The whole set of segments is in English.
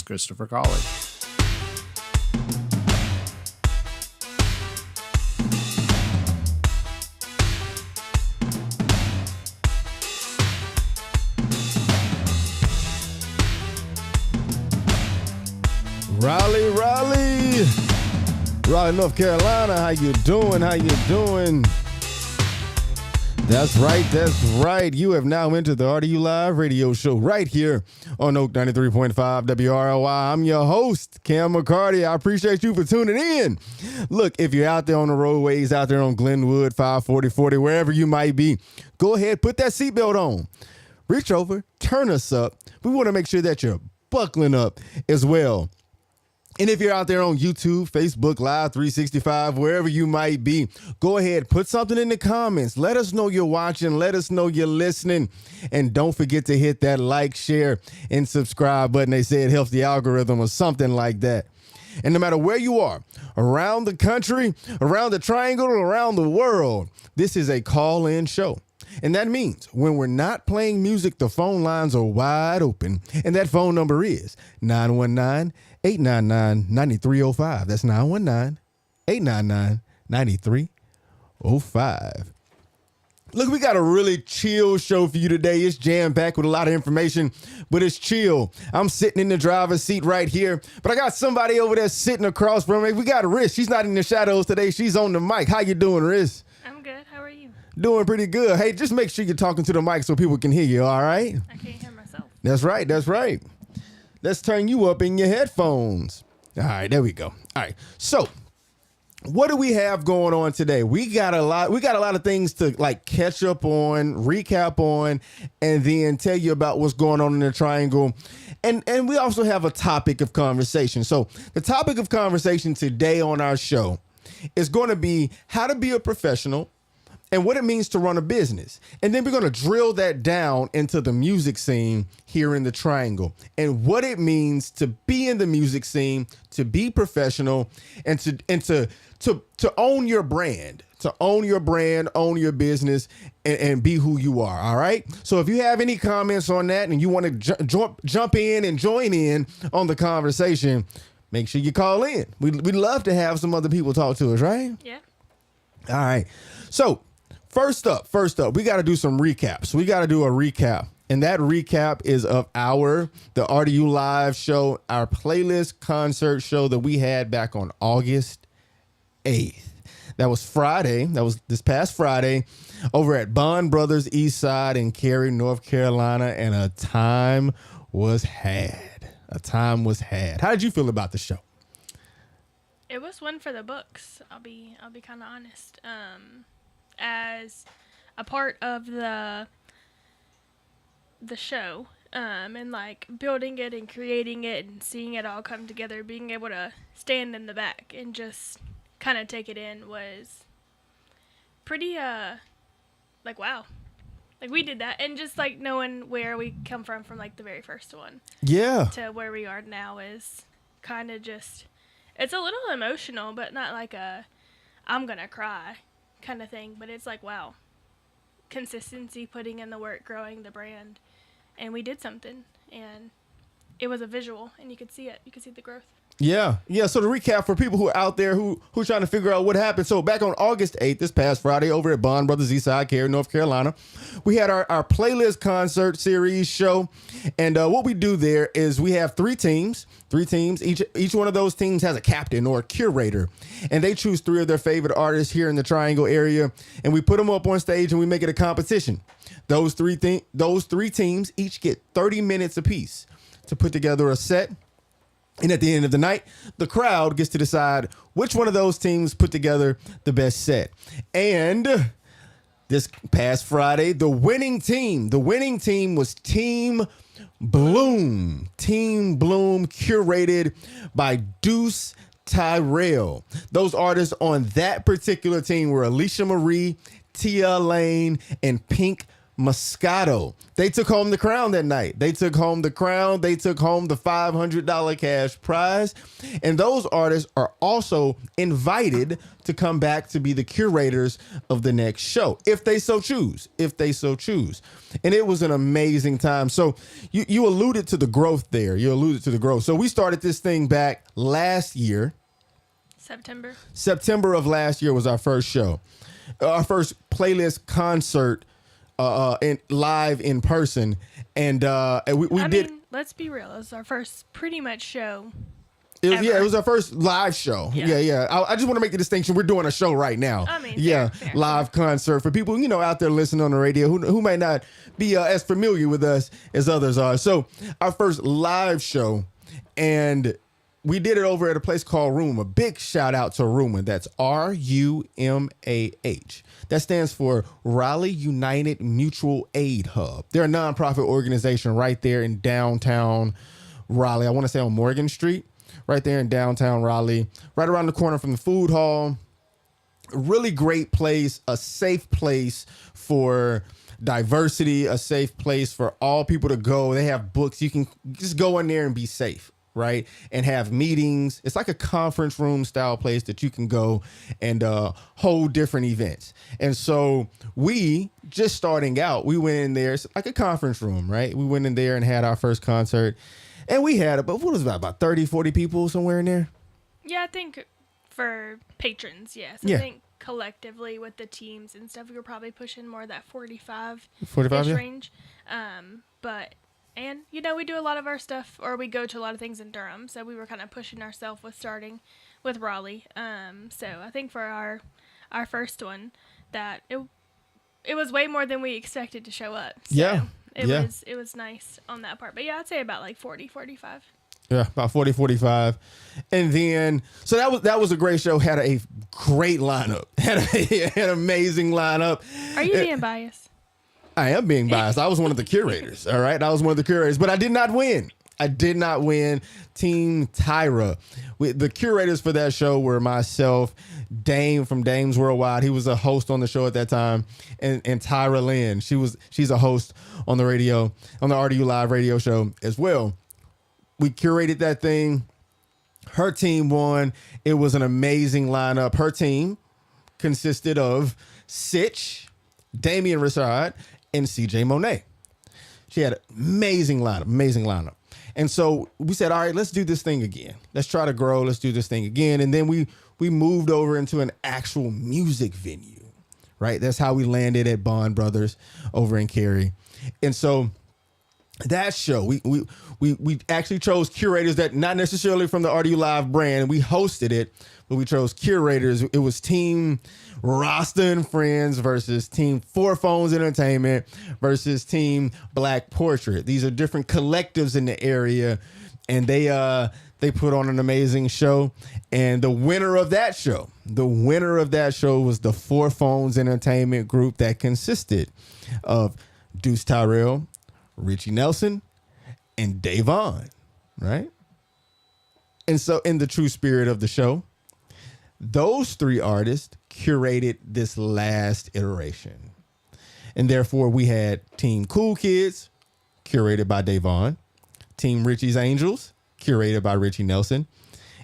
host, Christopher Colley. Raleigh, North Carolina. How you doing? That's right. You have now entered the RDU Live Radio Show right here on Oak 93.5 WRLY. I'm your host, Cam McCarty. I appreciate you for tuning in. Look, if you're out there on the roadways, out there on Glenwood, 540, wherever you might be, go ahead, put that seatbelt on. Reach over, turn us up. We want to make sure that you're buckling up as well. And if you're out there on YouTube, Facebook Live 365, wherever you might be, go ahead, put something in the comments. Let us know you're watching. Let us know you're listening. And don't forget to hit that like, share, and subscribe button. They say it helps the algorithm or something like that. And no matter where you are, around the country, around the triangle, around the world, this is a call-in show. And that means when we're not playing music, the phone lines are wide open. And that phone number is 919-899-9305. That's 919-899-9305. Look, we got a really chill show for you today. It's jam-packed with a lot of information, but it's chill. I'm sitting in the driver's seat right here, but I got somebody over there sitting across from me. We got Riz. She's not in the shadows today. She's on the mic. How you doing, Riz? I'm good. How are you? Doing pretty good. Hey, just make sure you're talking to the mic so people can hear you, all right? I can't hear myself. That's right. Let's turn you up in your headphones. All right, there we go. All right. So, what do we have going on today? We got a lot of things to like catch up on, recap on, and then tell you about what's going on in the triangle. And we also have a topic of conversation. So, the topic of conversation today on our show is going to be how to be a professional and what it means to run a business. And then we're going to drill that down into the music scene here in the Triangle and what it means to be in the music scene, to be professional, and to own your brand, own your business, and be who you are. All right. So if you have any comments on that and you want to jump in and join in on the conversation, make sure you call in. We'd love to have some other people talk to us, right? Yeah. All right. So First up, we got to do some recaps. We got to do a recap. And that recap is of the RDU Live Show, our playlist concert show that we had back on August 8th. That was Friday. That was this past Friday over at Bond Brothers East Side in Cary, North Carolina. And a time was had. How did you feel about the show? It was one for the books. I'll be kind of honest. As a part of the show, and like building it and creating it and seeing it all come together, being able to stand in the back and just kind of take it in was pretty like wow. Like we did that, and just like knowing where we come from like the very first one, yeah, to where we are now is kind of just, it's a little emotional, but not like a I'm gonna cry kind of thing, but it's like wow, consistency, putting in the work, growing the brand, and we did something, and it was a visual, and you could see the growth. Yeah. So to recap for people who are out there who are trying to figure out what happened. So back on August 8th, this past Friday, over at Bond Brothers Eastside, Cary, North Carolina, we had our playlist concert series show. And what we do there is we have three teams. Each one of those teams has a captain or a curator. And they choose three of their favorite artists here in the Triangle area. And we put them up on stage and we make it a competition. Those three teams each get 30 minutes apiece to put together a set. And at the end of the night, the crowd gets to decide which one of those teams put together the best set. And this past Friday, the winning team was Team Bloom. Team Bloom, curated by Deuce Tyrell. Those artists on that particular team were Alicia Marie, Tia Lane, and Pink Moscato. They took home the crown that night. They took home the crown. They took home the $500 cash prize. And those artists are also invited to come back to be the curators of the next show, if they so choose. If they so choose. And it was an amazing time. So you alluded to the growth there. You alluded to the growth. So we started this thing back last year. September of last year was our first show. Our first playlist concert live in person, and we did. Let's be real. It was our first pretty much show. It was our first live show. Yeah. I just want to make the distinction. We're doing a show right now. Fair. Live concert for people out there listening on the radio who might not be as familiar with us as others are. So our first live show, and we did it over at a place called Room. A big shout out to Room. That's RUMAH. That stands for Raleigh United Mutual Aid Hub. They're a nonprofit organization right there in downtown Raleigh. I want to say on Morgan Street, right there in downtown Raleigh, right around the corner from the food hall. A really great place, a safe place for diversity, a safe place for all people to go. They have books. You can just go in there and be safe. Right, and have meetings. It's like a conference room style place that you can go and hold different events. And so we just starting out, we went in there. It's like a conference room, right? We went in there and had our first concert, and we had about 30, 40 people somewhere in there. Yeah, I think for patrons, yes. I think collectively with the teams and stuff, we were probably pushing more of that 45 range. And, we do a lot of our stuff, or we go to a lot of things in Durham, so we were kind of pushing ourselves with starting with Raleigh. So I think for our first one, that it was way more than we expected to show up. So it was nice on that part. But, I'd say about like 40, 45. Yeah, about 40, 45. And then, so that was a great show. Had a great lineup. Had an amazing lineup. Are you being biased? I am being biased. I was one of the curators. All right. I was one of the curators, but I did not win. Team Tyra. The curators for that show were myself, Dame from Dame's Worldwide. He was a host on the show at that time. And Tyra Lynn. She's a host on the radio, on the RDU Live radio show as well. We curated that thing. Her team won. It was an amazing lineup. Her team consisted of Sitch, Damian Rashad, and CJ Monet. She had an amazing lineup. And so we said, all right, let's do this thing again. Let's try to grow. Let's do this thing again. And then we moved over into an actual music venue, right? That's how we landed at Bond Brothers over in Cary. And so that show, we actually chose curators that not necessarily from the RDU Live brand. We hosted it, but we chose curators. It was Team Rasta and Friends versus Team Four Phones Entertainment versus Team Black Portrait. These are different collectives in the area, and they put on an amazing show. And the winner of that show was the Four Phones Entertainment group that consisted of Deuce Tyrell, Richie Nelson, and Davon, right? And so in the true spirit of the show, those three artists curated this last iteration. And therefore we had Team Cool Kids, curated by Davon, Team Richie's Angels, curated by Richie Nelson,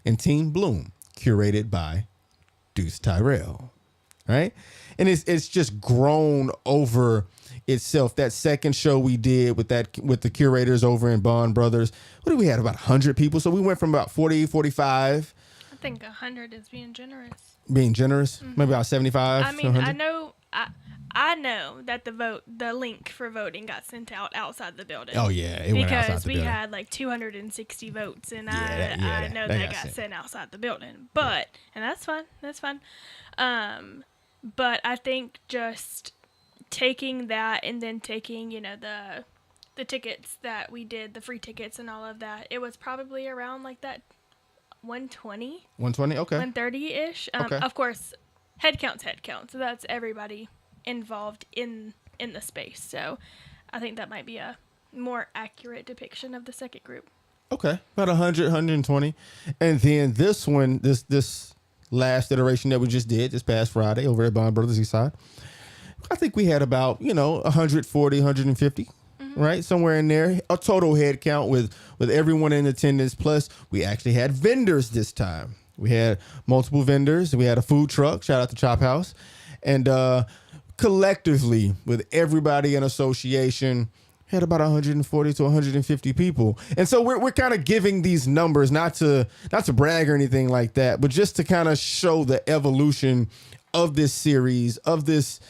and Team Bloom, curated by Deuce Tyrell, right? And it's just grown over itself. That second show we did with the curators over in Bond Brothers, what did we have? About 100 people. So we went from about 40, 45. I think 100 is being generous. Mm-hmm. Maybe about 75. I mean, 100? I know that the link for voting got sent out outside the building. Oh yeah, it went outside the building. Because we had like 260 votes, and I know that got sent outside the building. But and that's fine. But I think just taking that and then taking the tickets that we did, the free tickets and all of that, it was probably around like that 120. 120, okay. 130-ish. Okay. Of course, head count's head count. So that's everybody involved in the space. So I think that might be a more accurate depiction of the second group. Okay. About 100, 120. And then this one, this last iteration that we just did this past Friday over at Bond Brothers Eastside, I think we had about, 140, 150, right? Somewhere in there, a total head count with everyone in attendance. Plus, we actually had vendors this time. We had multiple vendors. We had a food truck. Shout out to Chop House. And collectively, with everybody in association, had about 140 to 150 people. And so we're kind of giving these numbers, not to brag or anything like that, but just to kind of show the evolution of this series, of this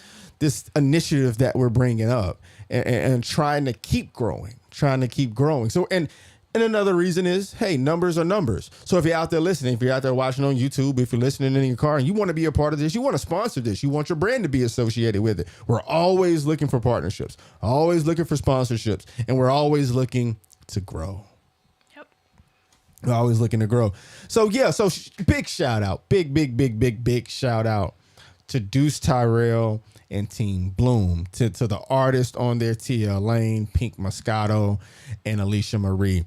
initiative that we're bringing up, and trying to keep growing. So, and another reason is, hey, numbers are numbers. So if you're out there listening, if you're out there watching on YouTube, if you're listening in your car and you want to be a part of this, you want to sponsor this, you want your brand to be associated with it, we're always looking for partnerships, always looking for sponsorships, and we're always looking to grow. Yep. We're always looking to grow. So yeah, big shout out, big shout out to Deuce Tyrell and Team Bloom, to the artists on there, Tia Lane, Pink Moscato, and Alicia Marie.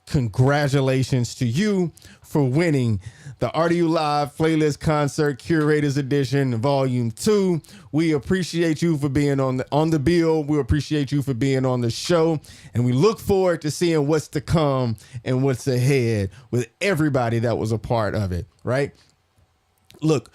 Congratulations to you for winning the RDU Live Playlist Concert Curators Edition Volume 2. We appreciate you for being on the bill. We appreciate you for being on the show. And we look forward to seeing what's to come and what's ahead with everybody that was a part of it, right? Look,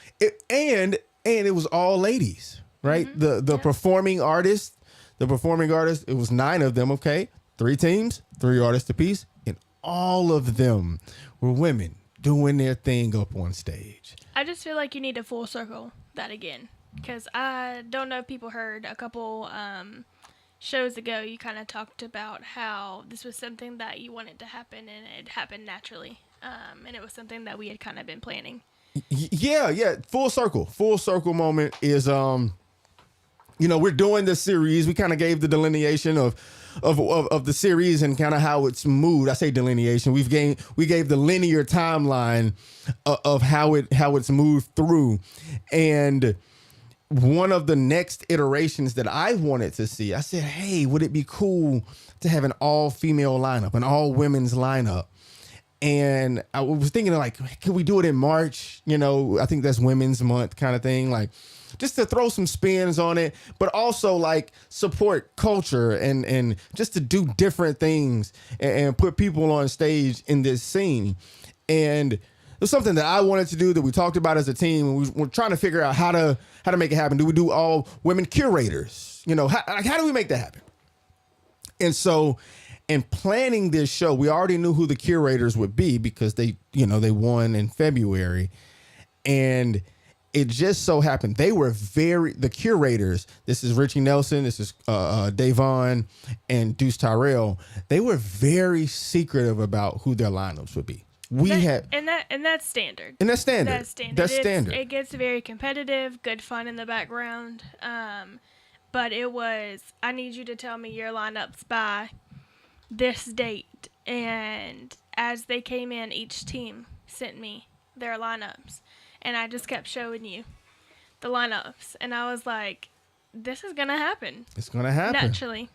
and it was all ladies, right? The performing artists, it was 9 of them, okay? 3 teams, 3 artists apiece, and all of them were women doing their thing up on stage. I just feel like you need to full circle that again, because I don't know if people heard a couple shows ago, you kind of talked about how this was something that you wanted to happen, and it happened naturally, and it was something that we had kind of been planning. Yeah. Full circle moment is, we're doing this series. We kind of gave the delineation of the series and kind of how it's moved. I say delineation. We gave the linear timeline of how it's moved through. And one of the next iterations that I wanted to see, I said, hey, would it be cool to have an all-female lineup, an all-women's lineup? And I was thinking, like, can we do it in March? I think that's Women's Month kind of thing, like just to throw some spins on it, but also like support culture and just to do different things and put people on stage in this scene. And it was something that I wanted to do, that we talked about as a team. And we were trying to figure out how to make it happen. Do we do all women curators? How do we make that happen? And so, in planning this show, we already knew who the curators would be because they won in February. And it just so happened they were the curators. This is Richie Nelson. This is Davon and Deuce Tyrell. They were very secretive about who their lineups would be. That's standard. And that's standard. It gets very competitive, good fun in the background. But it was, I need you to tell me your lineups by this date. And as they came in, each team sent me their lineups. And I just kept showing you the lineups. And I was like, this is going to happen. It's going to happen. Naturally.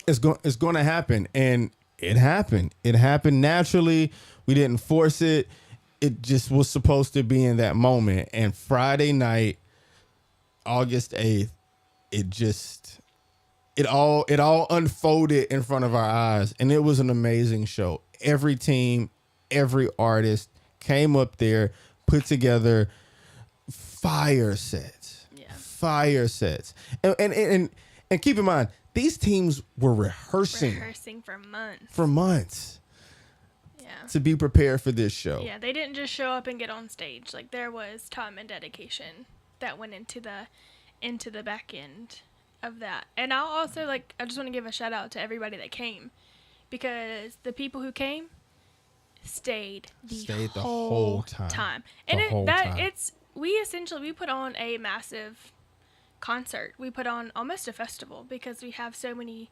It's going to happen. And it happened. It happened naturally. We didn't force it. It just was supposed to be in that moment. And Friday night, August 8th, it all unfolded in front of our eyes. And it was an amazing show. Every team, every artist came up there, put together fire sets. Yeah. Fire sets. And keep in mind, these teams were rehearsing for months. Yeah. To be prepared for this show. Yeah, they didn't just show up and get on stage. Like, there was time and dedication that went into the back end of that. And I'll also, I just want to give a shout out to everybody that came, because the people who came stayed the whole time. And we put on a massive concert. We put on almost a festival, because we have so many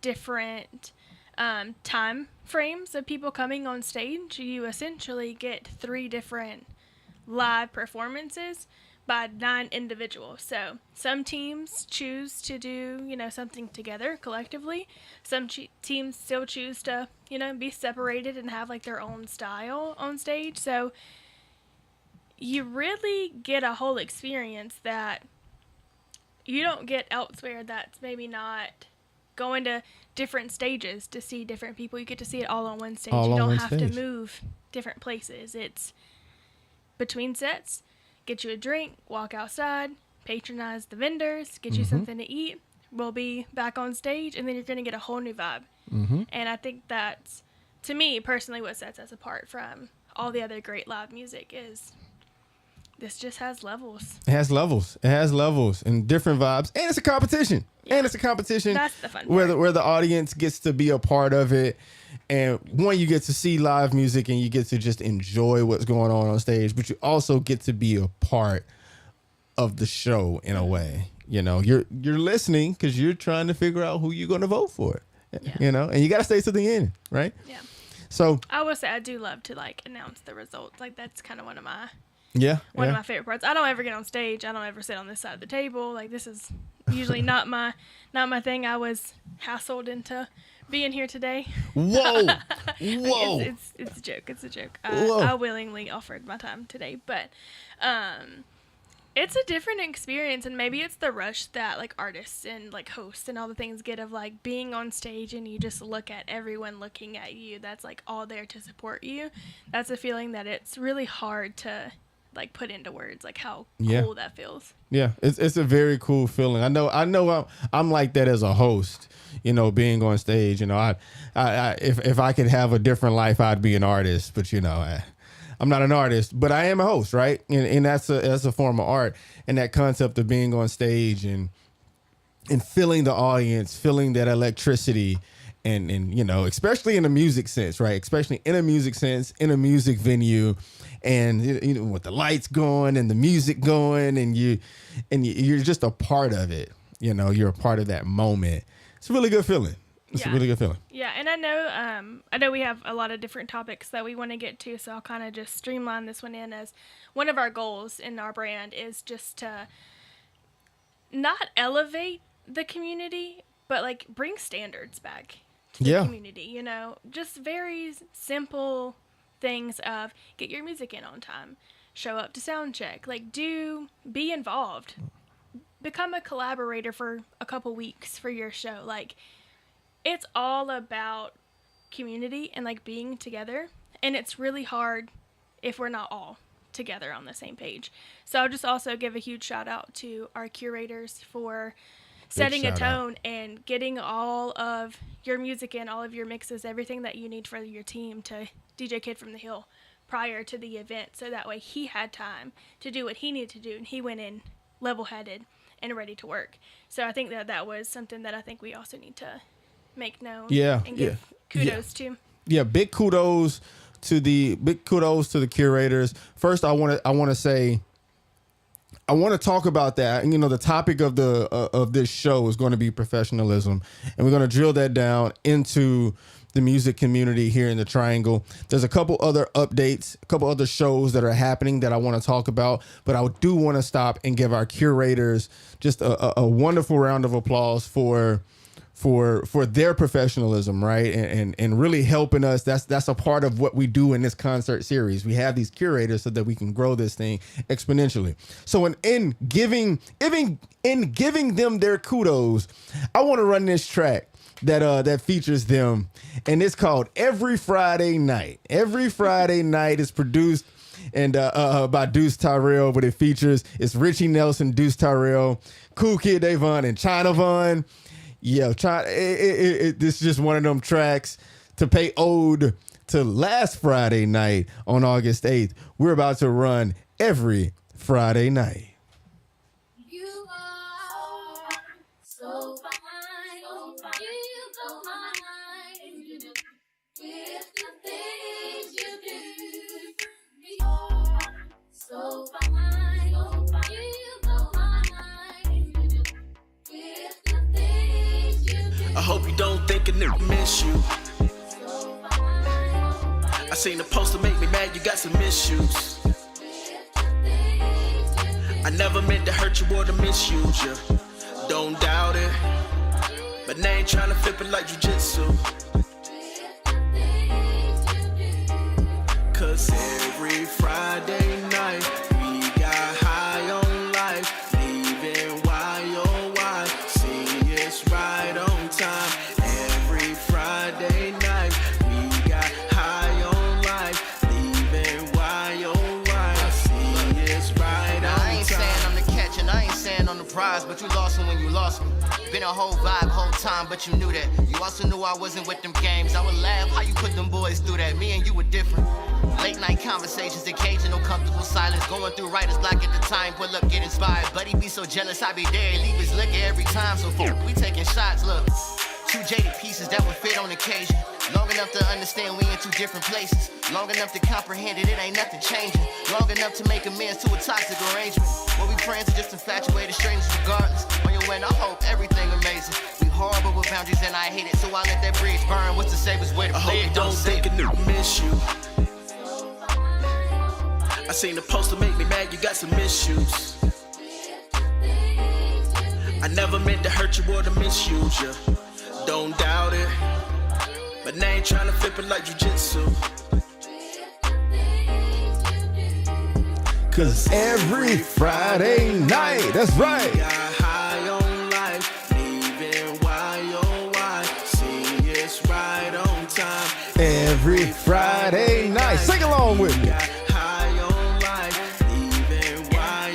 different time frames of people coming on stage. You essentially get 3 different live performances by 9 individuals. So some teams choose to do, something together collectively. Some teams still choose to, be separated and have their own style on stage. So you really get a whole experience that you don't get elsewhere that's maybe not going to different stages to see different people. You get to see it all on one stage. All you on don't one have stage. to move different places. It's between sets, get you a drink, walk outside, patronize the vendors, get you something to eat. We'll be back on stage, and then you're going to get a whole new vibe. And I think that's, to me personally, what sets us apart from all the other great live music is this just has levels. It has levels. It has levels and different vibes, and it's a competition. Yeah. And it's a competition. That's the fun where part. where the audience gets to be a part of it, and one, you get to see live music and you get to just enjoy what's going on stage, but you also get to be a part of the show in a way. You know, you're listening because you're trying to figure out who you're going to vote for. Yeah. You know, and you got to stay to the end, right? Yeah. So I will say I do love to like announce the results. Like that's kind of one of my yeah, of my favorite parts. I don't ever get on stage. I don't ever sit on this side of the table. Like this is usually not my thing. I was hassled into being here today. Whoa, Like, whoa. it's a joke. It's a joke. Whoa. I willingly offered my time today, but it's a different experience, and maybe it's the rush that like artists and like hosts and all the things get of like being on stage and you just look at everyone looking at you that's like all there to support you. That's a feeling that it's really hard to like put into words, like how cool that feels. Yeah, it's a very cool feeling. I know I'm like that as a host, you know, being on stage. You know, I if I could have a different life, I'd be an artist. But you know, I'm not an artist, but I am a host, right? And that's a form of art. And that concept of being on stage and feeling the audience, feeling that electricity, and you know, especially in a music sense, right? Especially in a music sense, in a music venue, and you know, with the lights going and the music going, and you're just a part of it. You know, you're a part of that moment. It's a really good feeling. It's a really good feeling. Yeah, and I know we have a lot of different topics that we want to get to, so I'll kind of just streamline this one in as one of our goals in our brand is just to not elevate the community, but like bring standards back to the community, you know, just very simple things of get your music in on time, show up to sound check, like be involved, become a collaborator for a couple weeks for your show. Like it's all about community and like being together, and it's really hard if we're not all together on the same page. So I'll just also give a huge shout out to our curators for setting a tone and getting all of your music in, all of your mixes, everything that you need for your team to DJ Kid from the Hill prior to the event, so that way he had time to do what he needed to do and he went in level-headed and ready to work. So I think that was something that I think we also need to make known and give kudos to. Yeah, big kudos to the curators. First, I want to say I want to talk about that. You know, the topic of this show is going to be professionalism, and we're going to drill that down into the music community here in the Triangle. There's a couple other updates, a couple other shows that are happening that I want to talk about, but I do want to stop and give our curators just a wonderful round of applause for their professionalism, right? And really helping us. That's a part of what we do in this concert series. We have these curators so that we can grow this thing exponentially. So in giving them their kudos, I want to run this track that features them, and it's called Every Friday Night. Every Friday Night is produced and by Deuce Tyrell, but it's Richie Nelson, Deuce Tyrell, Cool Kid Davon, and China Von. Yeah, this is just one of them tracks to pay ode to last Friday night on August 8th. We're about to run Every Friday Night. You are so fine. You blow my mind with the things you do. You are so fine. You blow my mind with the things you do. I hope you don't think a nigga miss you. I seen a poster make me mad, you got some issues. I never meant to hurt you or to misuse you. Don't doubt it. But they ain't tryna flip it like jujitsu. Cause every Friday night we got high on life, leaving wild surprised, but you lost me when you lost me. Been a whole vibe, whole time, but you knew that. You also knew I wasn't with them games. I would laugh how you put them boys through that. Me and you were different. Late night conversations, occasional comfortable silence. Going through writer's block at the time, pull up, get inspired. Buddy be so jealous, I be there, leave his liquor every time. So we taking shots, look. Two jaded pieces that would fit on occasion. Long enough to understand we in two different places. Long enough to comprehend it ain't nothing changing. Long enough to make amends to a toxic arrangement. What we friends are just infatuated strangers regardless. On your end, I hope everything amazing. We horrible with boundaries and I hate it, so I let that bridge burn. What's the safest way to play it? Don't think a nigga miss you. I seen the poster make me mad, you got some issues. I never meant to hurt you or to misuse you. Don't doubt it. But now ain't tryna flip it like jujitsu. Cause every Friday night, that's right. Got high on life, leaving why, see it's right on time. Every Friday night. Sing along with me. Got high on life, leaving why,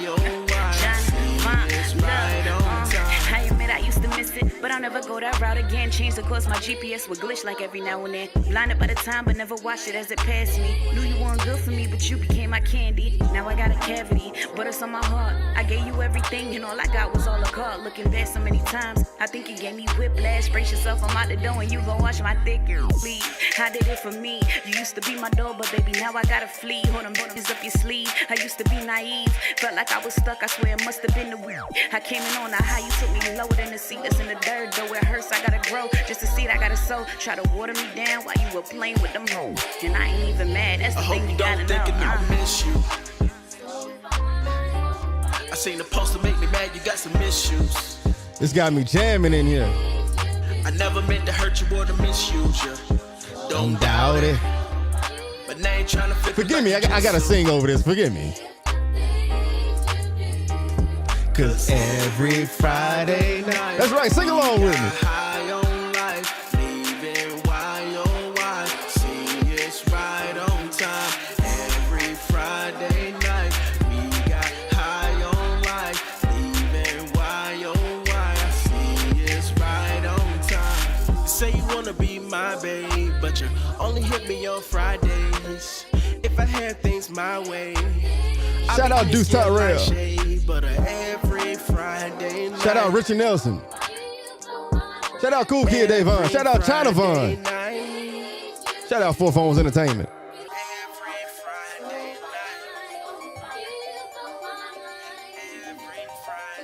see it's right on time. I admit I used to miss it, but I'll never go that route again. Change the course, my GPS would glitch like every now and then. Blinded by the time, but never watched it as it passed me. Knew you weren't good for me, but you became my candy. Now I got a cavity, but it's on my heart. I gave you everything, and all I got was all a card. Looking back so many times, I think you gave me whiplash. Brace yourself, I'm out the door, and you gon' watch my thick bleed. I did it for me. You used to be my dog, but baby, now I gotta flee. Hold them buttons up your sleeve. I used to be naive, felt like I was stuck. I swear it must have been the weed. I came in on a high, you took me lower than the seat that's in the dirt. Though it hurts, I gotta grow. Just to see it, I gotta sow. Try to water me down while you were playing with them hoes. And I ain't even mad, that's the I thing hope you you gotta don't think a know. nigga miss you. I seen the poster make me mad, you got some issues. This got me jamming in here. I never meant to hurt you or to misuse you. Don't Doubt it. But now ain't tryna flip it Forgive like me, I gotta jujitsu. sing over this. Forgive me. Cause every Friday night. That's right, sing along with me. High on life, leaving why, see it's right on time. Every Friday night, we got high on life, leaving why, see it's right on time. Say you wanna be my babe, but you only hit me on Fridays. If I had things my way, Shout out Deuce Tyrell. But every Friday night, Shout out Richard Nelson. Shout out Cool Kid Davon. Shout out China Vaughn. Shout out Four Phones Entertainment.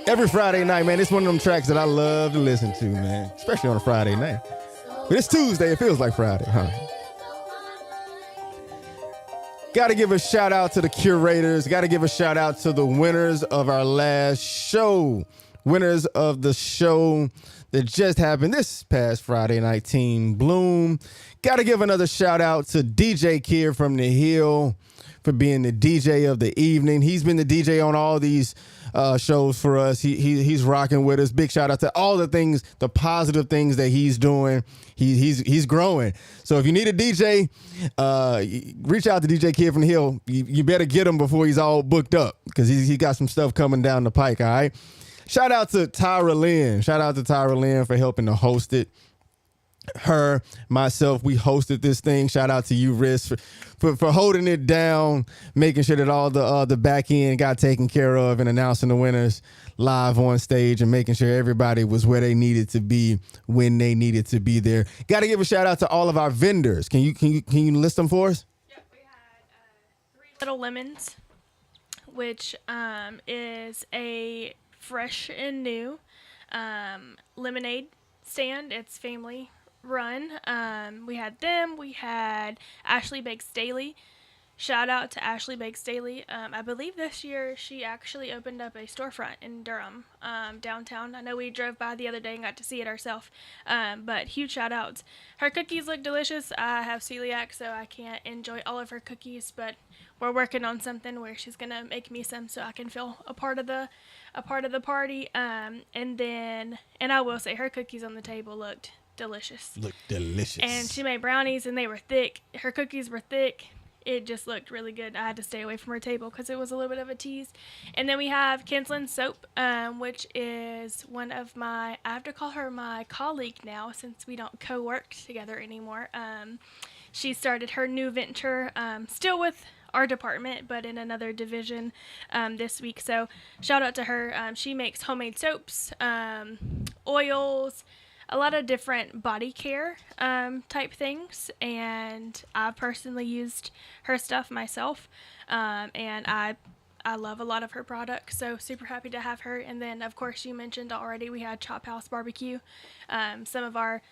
Every Friday night, man, it's one of them tracks that I love to listen to, man. Especially on a Friday night. But it's Tuesday, it feels like Friday, huh? Got to give a shout out to the curators. Got to give a shout out to the winners of our last show. Winners of the show that just happened this past Friday night, Team Bloom. Got to give another shout out to DJ Kid from the Hill for being the DJ of the evening. He's been the DJ on all these shows for us. He's rocking with us. Big shout out to all the things, the positive things that he's doing. He's growing. So if you need a DJ, reach out to DJ Kid from the Hill. You better get him before he's all booked up because he got some stuff coming down the pike. All right. Shout out to Tyra Lynn. Shout out to Tyra Lynn for helping to host it. Her, myself, we hosted this thing. Shout out to you, Riz, for holding it down, making sure that all the back end got taken care of, and announcing the winners live on stage, and making sure everybody was where they needed to be when they needed to be there. Got to give a shout out to all of our vendors. Can you list them for us? Yep, we had 3 Little Lemons, which is a fresh and new lemonade stand. It's family run. We had them. We had Ashley Bakes Daily. Shout out to Ashley Bakes Daily. I believe this year she actually opened up a storefront in Durham, downtown. I know we drove by the other day and got to see it ourselves. But huge shout outs. Her cookies look delicious. I have celiac, so I can't enjoy all of her cookies, but we're working on something where she's gonna make me some so I can feel a part of the party. And I will say her cookies on the table looked delicious. Look delicious. And she made brownies and they were thick. Her cookies were thick. it just looked really good. I had to stay away from her table because it was a little bit of a tease. And then we have Kinslin Soap, which is one of I have to call her my colleague now since we don't co-work together anymore. She started her new venture, still with our department, but in another division this week. So shout out to her. She makes homemade soaps, oils, a lot of different body care type things. And I personally used her stuff myself. And I love a lot of her products, so super happy to have her. And then, of course, you mentioned already we had Chop House Barbecue. Some of our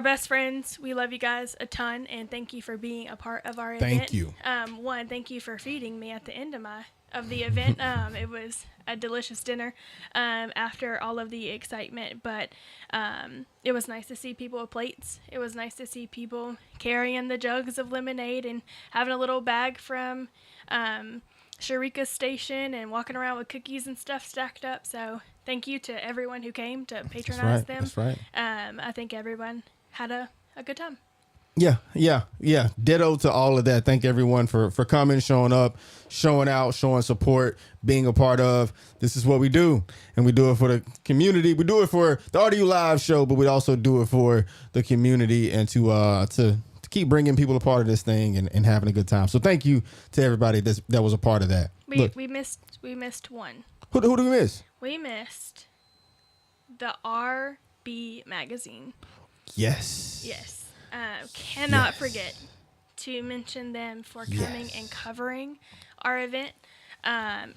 best friends, we love you guys a ton, and thank you for being a part of our event. Thank you. Thank you for feeding me at the end of the event. It was a delicious dinner after all of the excitement, but it was nice to see people with plates. It was nice to see people carrying the jugs of lemonade and having a little bag from Sharika's station and walking around with cookies and stuff stacked up. So thank you to everyone who came to patronize them. That's right. I think everyone had a good time. Yeah. Ditto to all of that. Thank everyone for coming, showing up, showing out, showing support, being a part of. This is what we do, and we do it for the community. We do it for the RDU Live Show, but we also do it for the community and to keep bringing people a part of this thing and having a good time. So thank you to everybody that was a part of that. We missed one. Who do we miss? We missed the RB magazine. Yes. Cannot forget to mention them for coming and covering our event.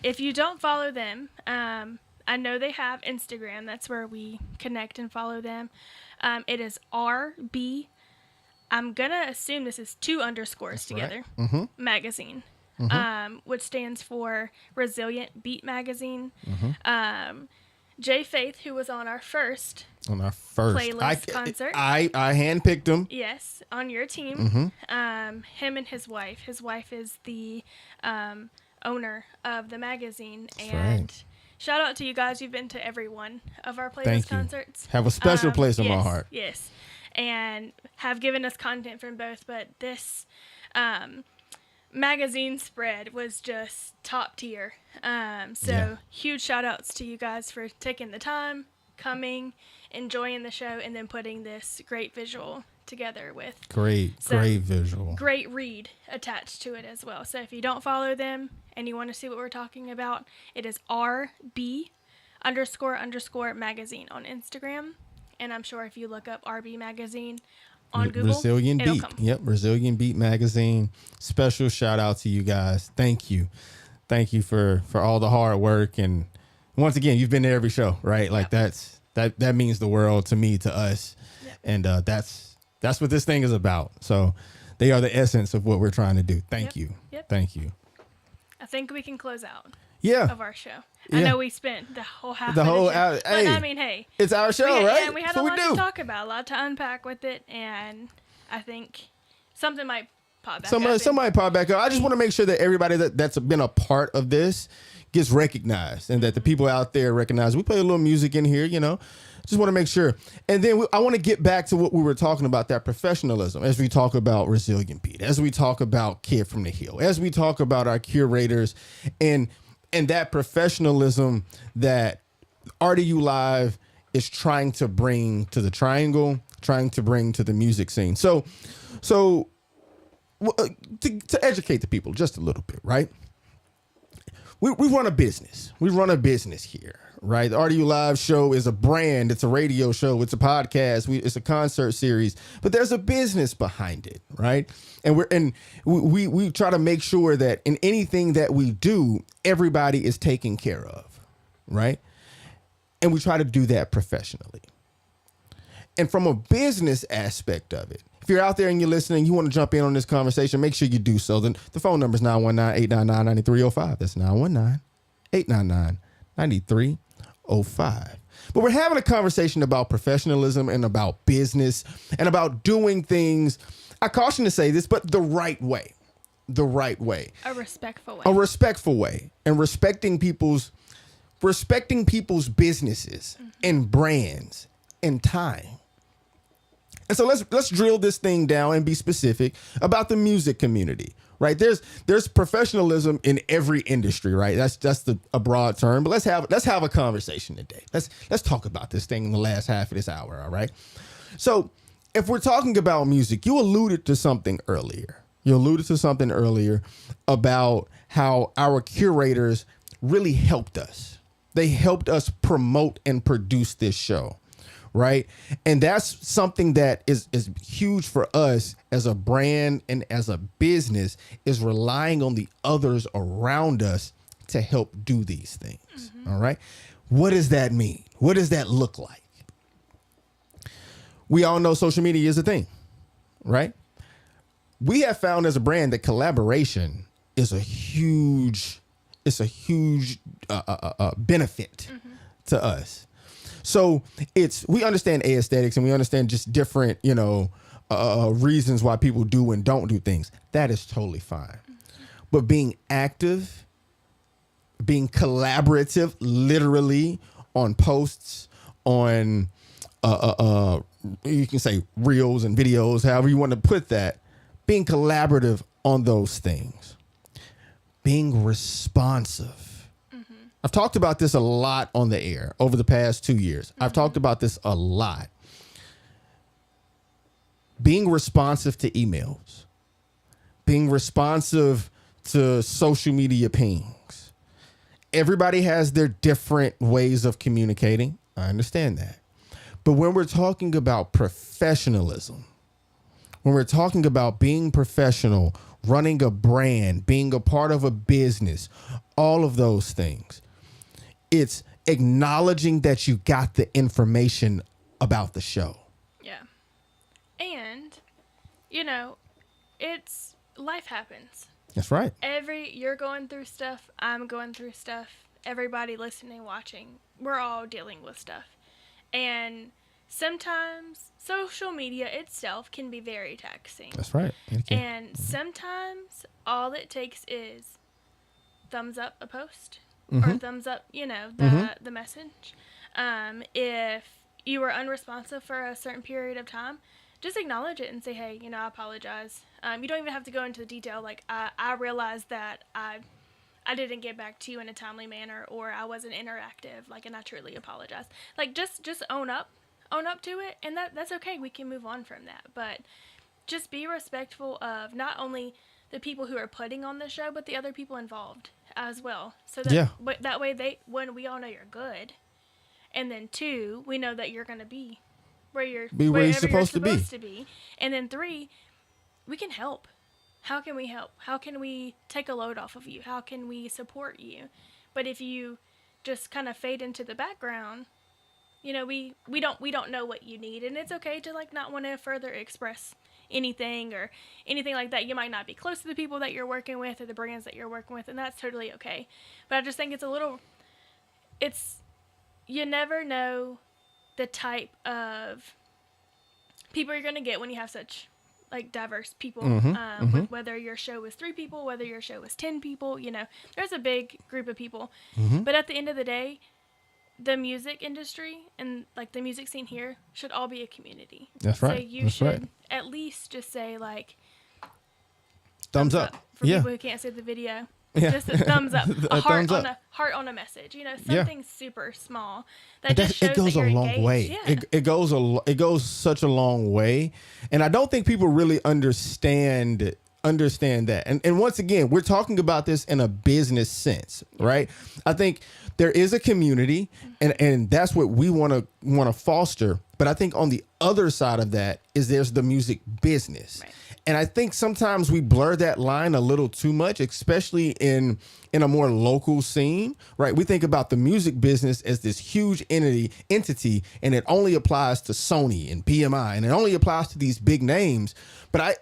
If you don't follow them, I know they have Instagram. That's where we connect and follow them. It is RB. I'm going to assume this is 2 underscores together. Right. Mm-hmm. Magazine, which stands for Resilient Beat Magazine. Jay Faith, who was on our first playlist concert. I handpicked him. Yes, on your team. Him and his wife. His wife is the owner of the magazine. That's and right. Shout out to you guys. You've been to every one of our playlist Thank you. concerts. Have a special place in my heart. Yes. And have given us content from both. But this magazine spread was just top tier. Huge shout outs to you guys for taking the time, coming, enjoying the show, and then putting this great visual together with great visual, great read attached to it as well. So if you don't follow them and you want to see what we're talking about, it is RB __ magazine on Instagram. And I'm sure if you look up RB magazine on Google, Resilient it'll Beat. come. Yep, Resilient Beat magazine. Special shout out to you guys. Thank you for all the hard work. And once again, you've been to every show, right? Like that means the world to me, to us. Yep. And that's what this thing is about. So they are the essence of what we're trying to do. Thank you. Yep. Thank you. I think we can close out of our show. Yeah. I know we spent the whole half of the show. But I mean, hey. It's our show, right? Yeah, we had a lot to talk about, a lot to unpack with it. And I think something might pop back up. Somebody pop back up. I just want to make sure that everybody that's been a part of this gets recognized, and that the people out there recognize. We play a little music in here, Just want to make sure. And then I want to get back to what we were talking about, that professionalism, as we talk about Resilient Beat, as we talk about Kid from the Hill, as we talk about our curators, and that professionalism that RDU Live is trying to bring to the Triangle, trying to bring to the music scene. So to educate the people just a little bit, right? We run a business. We run a business here, right? The RDU Live Show is a brand. It's a radio show. It's a podcast. It's a concert series. But there's a business behind it, right? And we try to make sure that in anything that we do, everybody is taken care of, right? And we try to do that professionally. And from a business aspect of it, if you're out there and you're listening, you want to jump in on this conversation, make sure you do so. Then the phone number is 919-899-9305. That's 919-899-9305. But we're having a conversation about professionalism and about business and about doing things, I caution to say this, but the right way. The right way. A respectful way. A respectful way. And respecting people's businesses and brands and time. And so let's drill this thing down and be specific about the music community, right? There's professionalism in every industry, right? That's a broad term, but let's have a conversation today. Let's talk about this thing in the last half of this hour, all right? So if we're talking about music, you alluded to something earlier. You alluded to something earlier about how our curators really helped us. They helped us promote and produce this show, right? And that's something that is huge for us as a brand and as a business, is relying on the others around us to help do these things, all right? What does that mean? What does that look like? We all know social media is a thing, right? We have found as a brand that collaboration is a huge benefit to us. So we understand aesthetics and we understand just different, reasons why people do and don't do things. That is totally fine. But being active, being collaborative, literally on posts, on you can say reels and videos, however you want to put that, being collaborative on those things, being responsive. I've talked about this a lot on the air over the past 2 years. I've talked about this a lot. Being responsive to emails, being responsive to social media pings. Everybody has their different ways of communicating. I understand that. But when we're talking about professionalism, when we're talking about being professional, running a brand, being a part of a business, all of those things, it's acknowledging that you got the information about the show. Yeah. And, it's life happens. That's right. You're going through stuff. I'm going through stuff. Everybody listening, watching, we're all dealing with stuff. And sometimes social media itself can be very taxing. That's right. And sometimes all it takes is thumbs up a post or thumbs up, the message. If you were unresponsive for a certain period of time, just acknowledge it and say, hey, I apologize. You don't even have to go into the detail. Like, I realized that I didn't get back to you in a timely manner, or I wasn't interactive, and I truly apologize. Just own up to it, and that's okay. We can move on from that. But just be respectful of not only the people who are putting on the show, but the other people involved as well. So that that way we all know you're good, and then 2, we know that you're going to be where you're supposed to be, and then 3, we can help. How can we help? How can we take a load off of you? How can we support you? But if you just kind of fade into the background, we don't know what you need, and it's okay to not want to further express anything or anything like that. You might not be close to the people that you're working with or the brands that you're working with, and that's totally okay. But I just think you never know the type of people you're going to get when you have such diverse people, with whether your show is 3 people, whether your show is 10 people, there's a big group of people. But at the end of the day, the music industry and the music scene here should all be a community. That's right. So you should at least just say thumbs up for people who can't see the video. Yeah. Just a thumbs up, a heart on a message. Something super small that just shows it goes that you're a long engaged. way. Yeah. It goes such a long way, and I don't think people really understand that. And once again, we're talking about this in a business sense, right? I think there is a community, and that's what we want to foster. But I think on the other side of that is there's the music business. Right. And I think sometimes we blur that line a little too much, especially in a more local scene, right? We think about the music business as this huge entity, and it only applies to Sony and BMI, and it only applies to these big names. But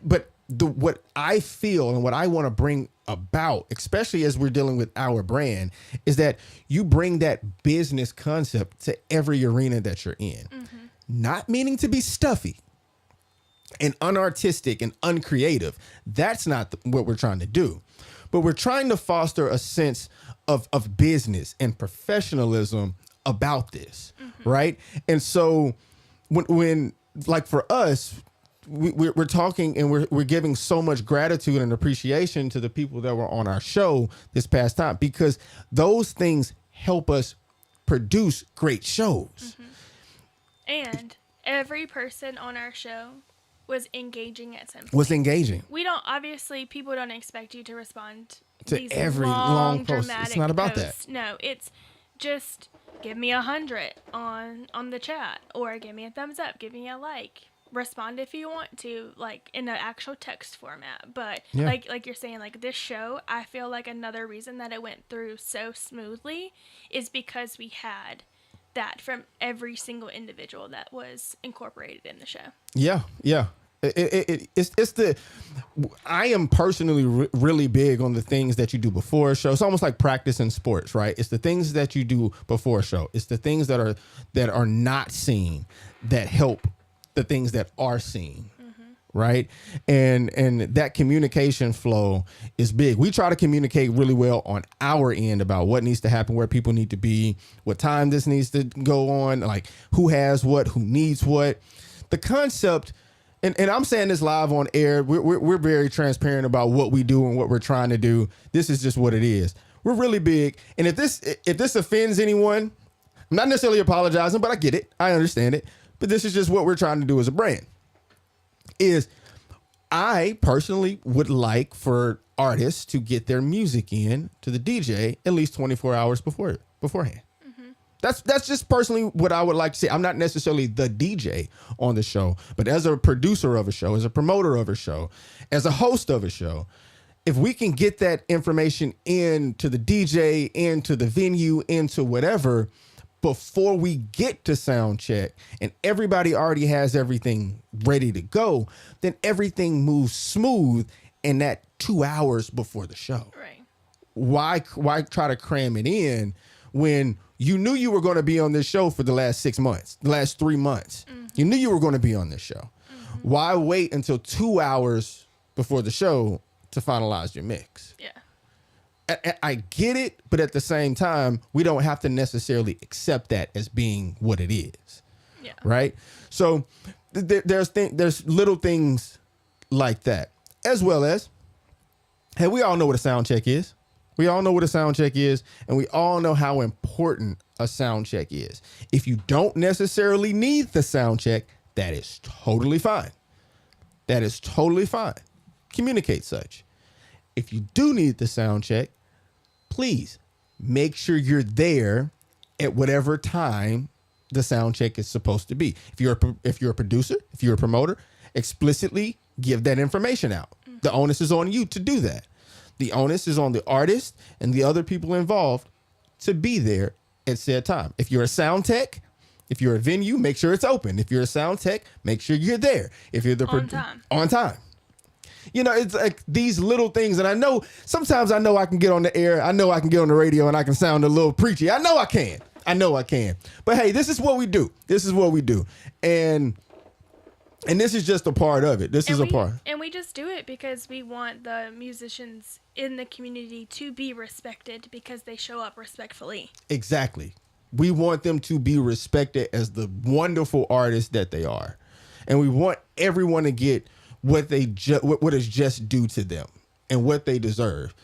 what I feel and what I want to bring about, especially as we're dealing with our brand, is that you bring that business concept to every arena that you're in. Not meaning to be stuffy and unartistic and uncreative. That's not what we're trying to do. But we're trying to foster a sense of business and professionalism about this, right? And so when for us, we're talking and we're giving so much gratitude and appreciation to the people that were on our show this past time, because those things help us produce great shows. And every person on our show was engaging at some point. Was engaging. We don't, obviously, people don't expect you to respond To these every long post. dramatic It's not about posts. No, it's just give me 100 on the chat, or give me a thumbs up, give me a like. Respond if you want to, like in an actual text format. But like you're saying, like this show, I feel like another reason that it went through so smoothly is because we had that from every single individual that was incorporated in the show. Yeah. It's the, I am personally really big on the things that you do before a show. It's almost like practice in sports, right? It's the things that you do before a show. It's the things that are not seen that help the things that are seen. Right. And that communication flow is big. We try to communicate really well on our end about what needs to happen, where people need to be, what time this needs to go on, like who has what, who needs what. The concept, and I'm saying this live on air, we're very transparent about what we do and what we're trying to do. This is just what it is. We're really big. And if this offends anyone, I'm not necessarily apologizing, but I get it. I understand it. But this is just what we're trying to do as a brand. Is I personally would like for artists to get their music in to the DJ at least 24 hours beforehand. That's just personally what I would like to see. I'm not necessarily the DJ on the show, but as a producer of a show, as a promoter of a show, as a host of a show, if we can get that information into the DJ, into the venue, into whatever, before we get to sound check and everybody already has everything ready to go, then everything moves smooth in that 2 hours before the show. Right. Why try to cram it in when you knew you were going to be on this show for the last 6 months, the last 3 months? You knew you were going to be on this show. Why wait until 2 hours before the show to finalize your mix? Yeah. I get it, but at the same time, we don't have to necessarily accept that as being what it is. Yeah. Right? So there's little things like that, as well as, hey, we all know what a sound check is. We all know what a sound check is, and we all know how important a sound check is. If you don't necessarily need the sound check, that is totally fine. That is totally fine. Communicate such. If you do need the sound check, please make sure you're there at whatever time the sound check is supposed to be. If you're a producer, if you're a promoter, explicitly give that information out. The onus is on you to do that. The onus is on the artist and the other people involved to be there at said time. If you're a sound tech, if you're a venue, make sure it's open. If you're a sound tech, make sure you're there. If you're the on time. You know, it's like these little things. And I know sometimes I know I can get on the air. I know I can get on the radio and I can sound a little preachy. I know I can. But hey, this is what we do. And this is just a part of it. This is a part. And we just do it because we want the musicians in the community to be respected because they show up respectfully. Exactly. We want them to be respected as the wonderful artists that they are. And we want everyone to get what is just due to them and what they deserve.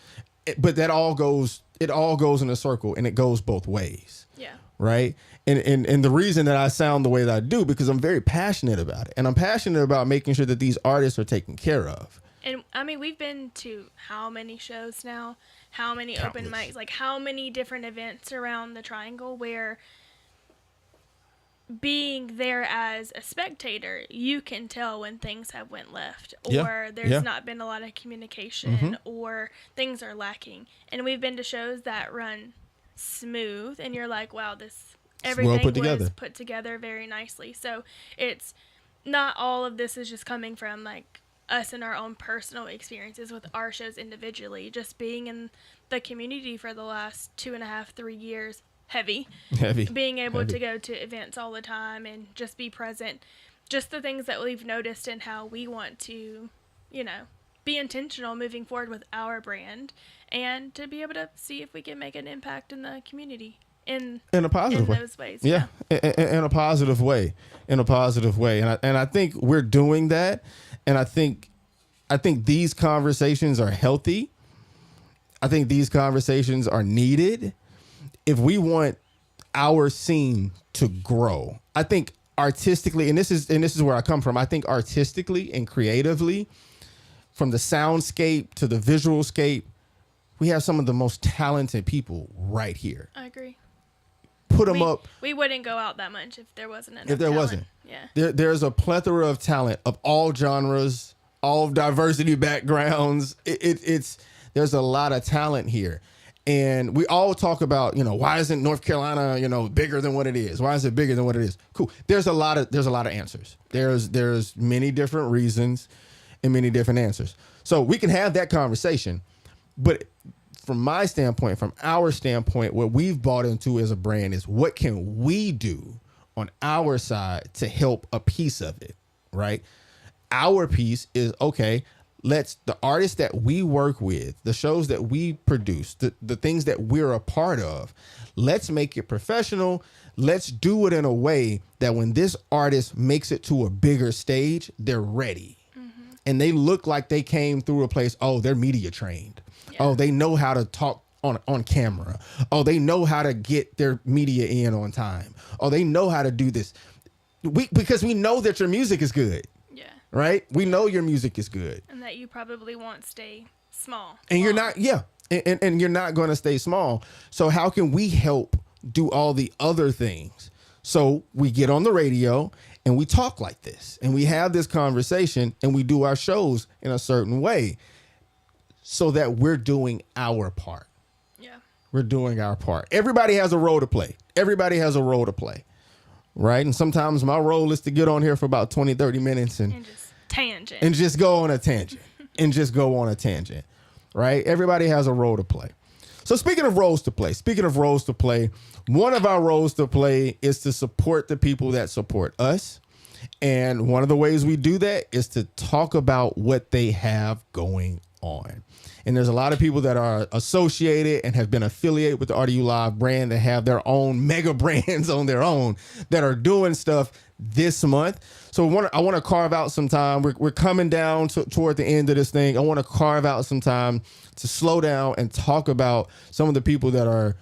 But it all goes in a circle, and it goes both ways. Yeah. Right. And the reason that I sound the way that I do, because I'm very passionate about it, and I'm passionate about making sure that these artists are taken care of. And I mean, we've been to how many shows now, how many open mics, like how many different events around the Triangle where being there as a spectator, you can tell when things have went left or there's not been a lot of communication or things are lacking. And we've been to shows that run smooth and you're like, wow, everything was put together very nicely. So it's not all of this is just coming from like us and our own personal experiences with our shows individually. Just being in the community for the last 2.5, 3 years, heavy. Being able to go to events all the time and just be present. Just the things that we've noticed and how we want to, be intentional moving forward with our brand and to be able to see if we can make an impact in the community. in a positive way. those ways. Yeah, in a positive way, and I think we're doing that, and I think these conversations are healthy. I think these conversations are needed if we want our scene to grow. I think artistically, and this is where I come from. I think artistically and creatively, from the soundscape to the visual scape, we have some of the most talented people right here. I agree. Put them up. We wouldn't go out that much if there wasn't enough If there talent. wasn't. Yeah. There's a plethora of talent of all genres, all diversity backgrounds. There's a lot of talent here. And we all talk about, why isn't North Carolina, bigger than what it is? Why is it bigger than what it is? Cool. There's a lot of answers. There's many different reasons and many different answers. So we can have that conversation. But from my standpoint, from our standpoint, what we've bought into as a brand is what can we do on our side to help a piece of it, right? Our piece is, okay, the artists that we work with, the shows that we produce, the things that we're a part of, let's make it professional. Let's do it in a way that when this artist makes it to a bigger stage, they're ready. Mm-hmm. And they look like they came through a place, they're media trained. Yeah. Oh, they know how to talk on camera. Oh, they know how to get their media in on time. Oh, they know how to do this. Because we know that your music is good. Right? We know your music is good. And that you probably won't stay small. And you're not, and you're not going to stay small. So how can we help do all the other things? So we get on the radio and we talk like this and we have this conversation and we do our shows in a certain way so that we're doing our part. Yeah. We're doing our part. Everybody has a role to play. Right? And sometimes my role is to get on here for about 20, 30 minutes and just tangent. And just go on a tangent. Right? Everybody has a role to play. So speaking of roles to play, one of our roles to play is to support the people that support us. And one of the ways we do that is to talk about what they have going on. And there's a lot of people that are associated and have been affiliated with the RDU Live brand that have their own mega brands on their own that are doing stuff this month. So I want to carve out some time. We're coming down toward the end of this thing. I want to carve out some time to slow down and talk about some of the people that are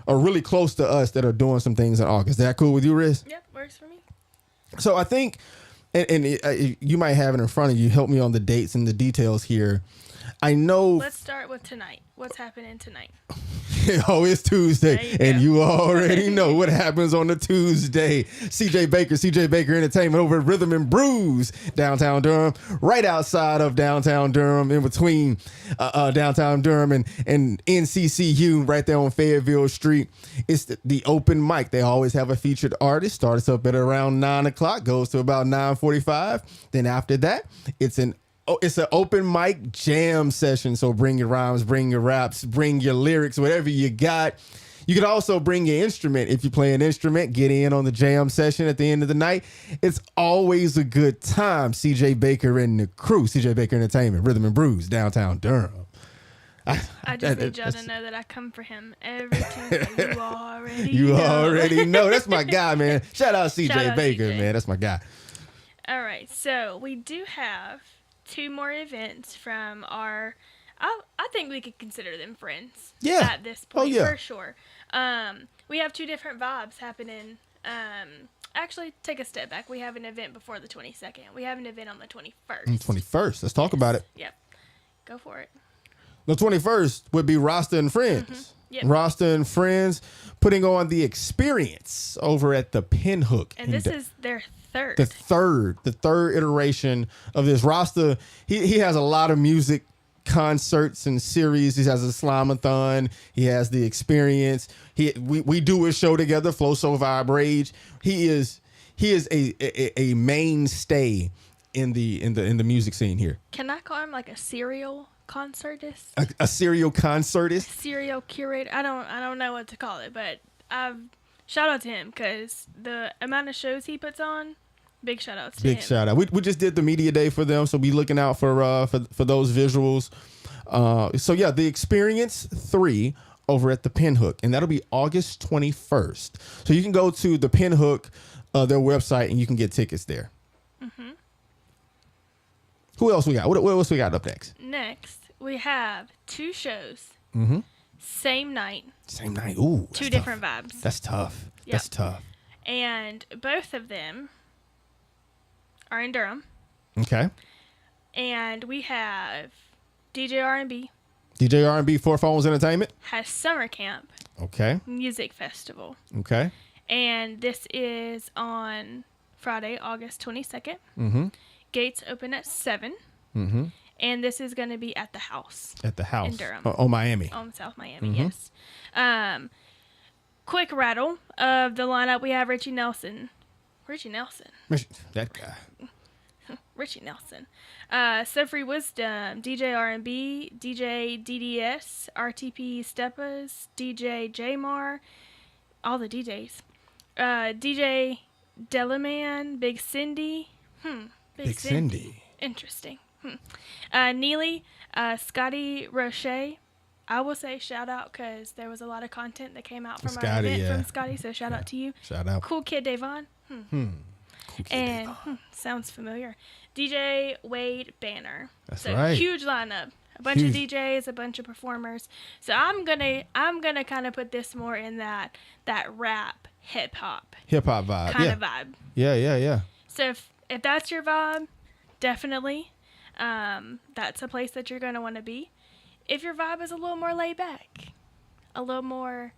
really close to us that are doing some things in August. Is that cool with you, Riz? Yep, works for me. So I think, and you might have it in front of you. Help me on the dates and the details here. I know. Let's start with tonight. What's happening tonight? It's Tuesday, and you already know what happens on the Tuesday. CJ Baker Entertainment over at Rhythm and Brews, downtown Durham, right outside of downtown Durham, in between downtown Durham and NCCU, right there on Fayetteville Street. It's the open mic. They always have a featured artist. Starts up at around 9 o'clock, goes to about 9:45. Then after that, it's an open mic jam session. So bring your rhymes, bring your raps, bring your lyrics, whatever you got. You can also bring your instrument. If you play an instrument, get in on the jam session at the end of the night. It's always a good time. CJ Baker and the crew, CJ Baker Entertainment, Rhythm and Brews, downtown Durham. I just need y'all to know that I come for him every Tuesday. You already know. That's my guy, man. Shout out CJ Baker, CJ. man. That's my guy. All right. So we do have 2 more events from our, I think we could consider them friends. Yeah. At this point, yeah. for sure. We have 2 different vibes happening. Actually, take a step back. We have an event before the 22nd. We have an event on the 21st. 21st. Let's talk about it. Yep. Go for it. The 21st would be Rasta and Friends. Mm-hmm. Yep. Rasta and Friends putting on the experience over at the Pinhook. And this is their third. The third iteration of this. Rasta, he has a lot of music concerts and series. He has a Slamathon. He has the experience. We do a show together, Flow So Vibe Rage. He is a mainstay in the music scene here. Can I call him like a serial concertist? A serial concertist? Serial curator. I don't know what to call it, but shout out to him because the amount of shows he puts on. Big shout out to him. Big shout out. We just did the media day for them, so be looking out for those visuals. So yeah, the Experience 3 over at the Pinhook, and that'll be August 21st. So you can go to the Pinhook, their website, and you can get tickets there. Mm-hmm. Who else we got? What else we got up next? Next, we have 2 shows. Mm-hmm. Same night. Same night. Ooh. 2 different vibes. That's tough. Yep. That's tough. And both of them are in Durham. Okay. And we have DJ R&B. DJ R&B, Four Phones Entertainment. Has Summer Camp. Okay. Music Festival. Okay. And this is on Friday, August 22nd. Mm-hmm. Gates open at 7. Mm-hmm. And this is going to be at the house. At the house. In Durham. Oh, Miami. On South Miami, yes. Quick rattle of the lineup. We have Richie Nelson. That guy. Richie Nelson. So Free Wisdom, DJ R&B, DJ DDS, RTP Steppas, DJ Jamar, all the DJs. DJ Delaman, Big Cindy. Big Cindy. Interesting. Neely, Scotty Roche. I will say shout out because there was a lot of content that came out from Scotty, our event yeah. from Scotty, so shout out to you. Shout out. Cool Kid Davon. Cool Kid And Davon. sounds familiar. DJ Wade Banner. That's so right. Huge lineup. A bunch of DJs, a bunch of performers. So I'm gonna kind of put this more in that rap hip hop vibe. kind of vibe. Yeah. So if that's your vibe, definitely, that's a place that you're gonna want to be. If your vibe is a little more laid back, a little more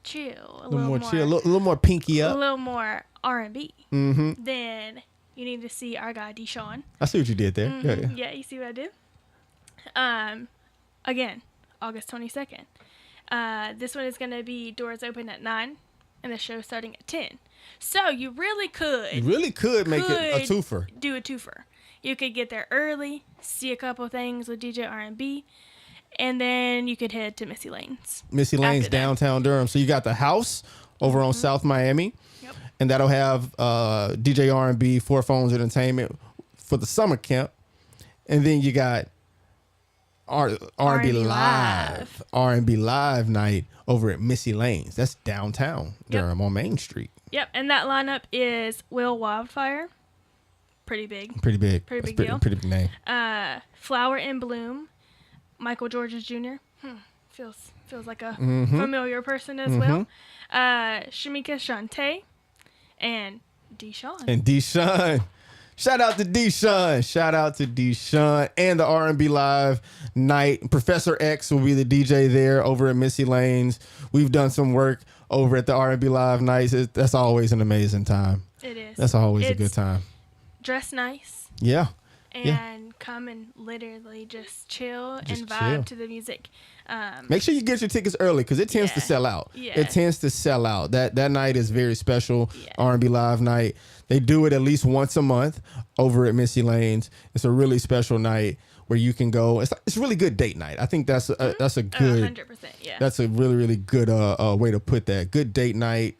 chill, a little more pinky a up, little more R&B, then you need to see our guy Deshaun. I see what you did there. Yeah, you see what I did? Again, August 22nd. This one is going to be doors open at 9 and the show starting at 10. So you really could. You really could make it a twofer. Do a twofer. You could get there early, see a couple things with DJ R&B, and then you could head to Missy Lane's. Missy Lane's downtown Durham. So you got the house over on South Miami. Yep. And that'll have DJ R&B, Four Phones Entertainment for the summer camp. And then you got R&B Live. R&B Live night over at Missy Lane's. That's downtown Durham on Main Street. Yep, and that lineup is Will Wildfire. Pretty big. Pretty big deal. Pretty big name. Flower in Bloom. Michael Georges Jr. Feels like a familiar person as well. Shamika Shantae and Deshaun. Shout out to Deshaun. And the R&B Live night. Professor X will be the DJ there over at Missy Lane's. We've done some work over at the R&B Live nights. That's always an amazing time. It is. That's always a good time. Dress nice. Yeah. And come and literally just chill and vibe to the music. Make sure you get your tickets early because it tends to sell out. Yeah. It tends to sell out. That night is very special. R&B Live night. They do it at least once a month over at Missy Lane's. It's a really special night where you can go. It's a really good date night. I think that's a good. 100%. Yeah. That's a really, really good way to put that. Good date night.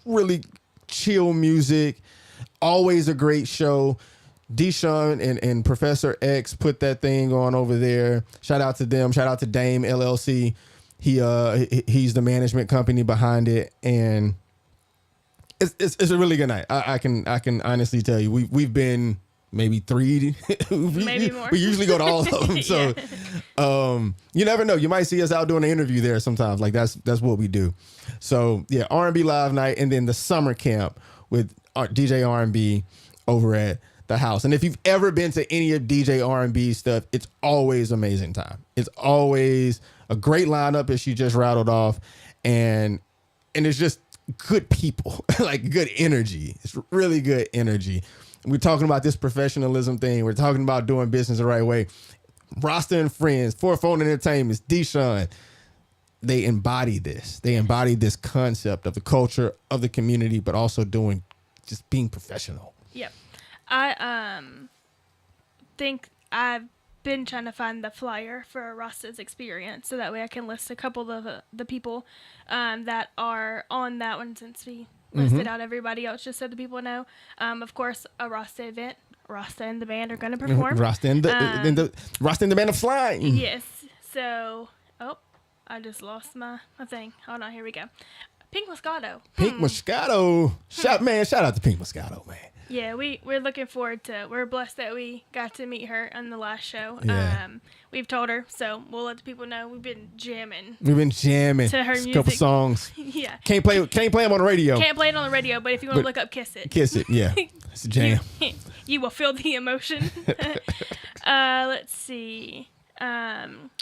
Really chill music. Always a great show. Deshaun and Professor X put that thing on over there. Shout out to them. Shout out to Dame LLC. He's the management company behind it, and it's a really good night. I can honestly tell you we've been maybe 3, maybe more. We usually go to all of them. So you never know. You might see us out doing an interview there sometimes. Like that's what we do. So yeah, R&B Live night, and then the summer camp with DJ R&B over at the house. And if you've ever been to any of DJ R&B stuff, it's always amazing time. It's always a great lineup, as she just rattled off, and it's just good people, like good energy. It's really good energy. We're talking about this professionalism thing. We're talking about doing business the right way. Rasta and Friends, Four Phone Entertainment, Deshaun, they embody this. They embody this concept of the culture of the community, but also just being professional. Yep. I think I've been trying to find the flyer for Rasta's experience so that way I can list a couple of the people that are on that one, since we listed out everybody else just so the people know. Of course, a Rasta event. Rasta and the band are going to perform. Rasta and the band of slime. Yes. So, I just lost my thing. Hold on, here we go. Pink Moscato. Pink Moscato. Shout out to Pink Moscato, man. Yeah, we're looking forward to. We're blessed that we got to meet her on the last show. Yeah. We've told her, so we'll let the people know we've been jamming. To her music. A couple songs. Yeah. Can't play them on the radio. Can't play it on the radio, but if you want to look up Kiss It. Kiss It, yeah. It's a jam. You will feel the emotion. Let's see.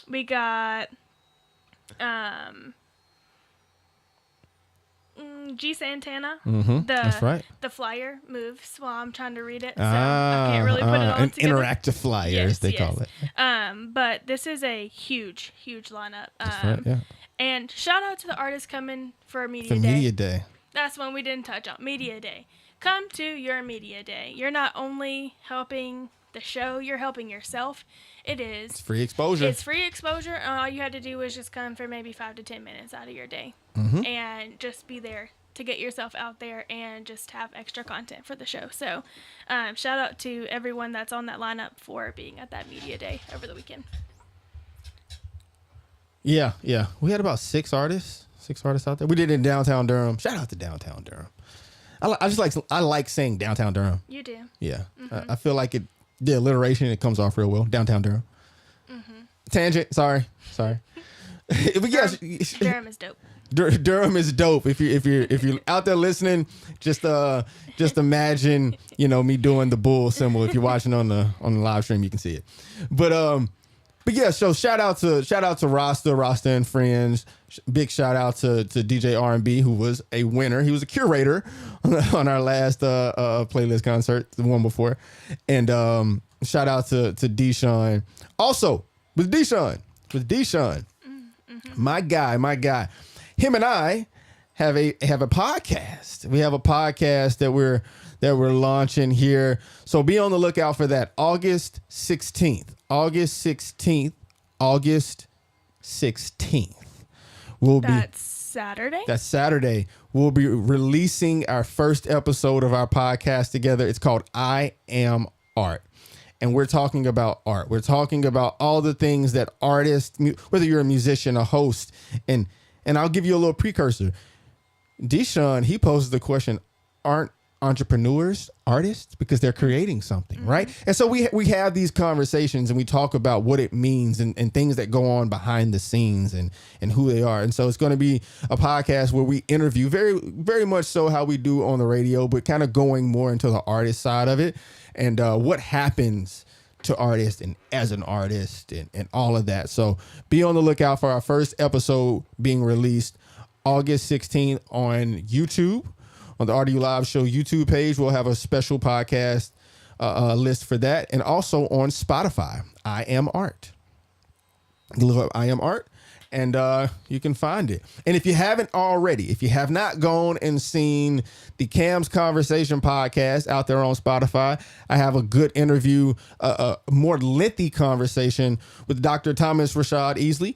We got G Santana. That's right. The flyer moves while I'm trying to read it, so I can't really put it all an together. interactive flyer, as they call it. But this is a huge lineup. That's right, yeah. And shout out to the artists coming for Media For Day. Media Day. That's one we didn't touch on. Media Day. Come to your Media Day. You're not only helping the show, you're helping yourself. It's free exposure. It's free exposure. And all you had to do was just come for maybe 5 to 10 minutes out of your day. And just be there to get yourself out there and just have extra content for the show. So shout out to everyone that's on that lineup for being at that Media Day over the weekend. Yeah. We had about 6 artists out there. We did it in downtown Durham. Shout out to downtown Durham. I like saying downtown Durham. You do. Yeah. I feel like the alliteration, it comes off real well. Downtown Durham. Tangent. Sorry. But yes, Durham is dope. Durham is dope. If you're out there listening, just imagine, me doing the bull symbol. If you're watching on the live stream, you can see it. But yeah, so shout out to Rasta and Friends. Big shout out to DJ R&B, who was a winner. He was a curator on our last playlist concert, the one before. And shout out to Deshaun. Also with Deshaun, my guy. Him and I have a podcast. We have a podcast that we're launching here. So be on the lookout for that. August 16th. That's Saturday? That's Saturday. We'll be releasing our first episode of our podcast together. It's called I Am Art. And we're talking about art. We're talking about all the things that artists, whether you're a musician, a host, and I'll give you a little precursor. Deshaun, he poses the question, aren't entrepreneurs artists? Because they're creating something, right? And so we have these conversations and we talk about what it means and things that go on behind the scenes and who they are. And so it's going to be a podcast where we interview very, very much so how we do on the radio, but kind of going more into the artist side of it and what happens to artists and as an artist and all of that. So be on the lookout for our first episode being released August 16th on YouTube. On the RDU Live Show YouTube page, we'll have a special podcast list for that. And also on Spotify, I Am Art. You look up I Am Art, and you can find it. And if you haven't already, if you have not gone and seen the Cam's Conversation podcast out there on Spotify, I have a good interview, a more lengthy conversation with Dr. Thomas Rashad Easley.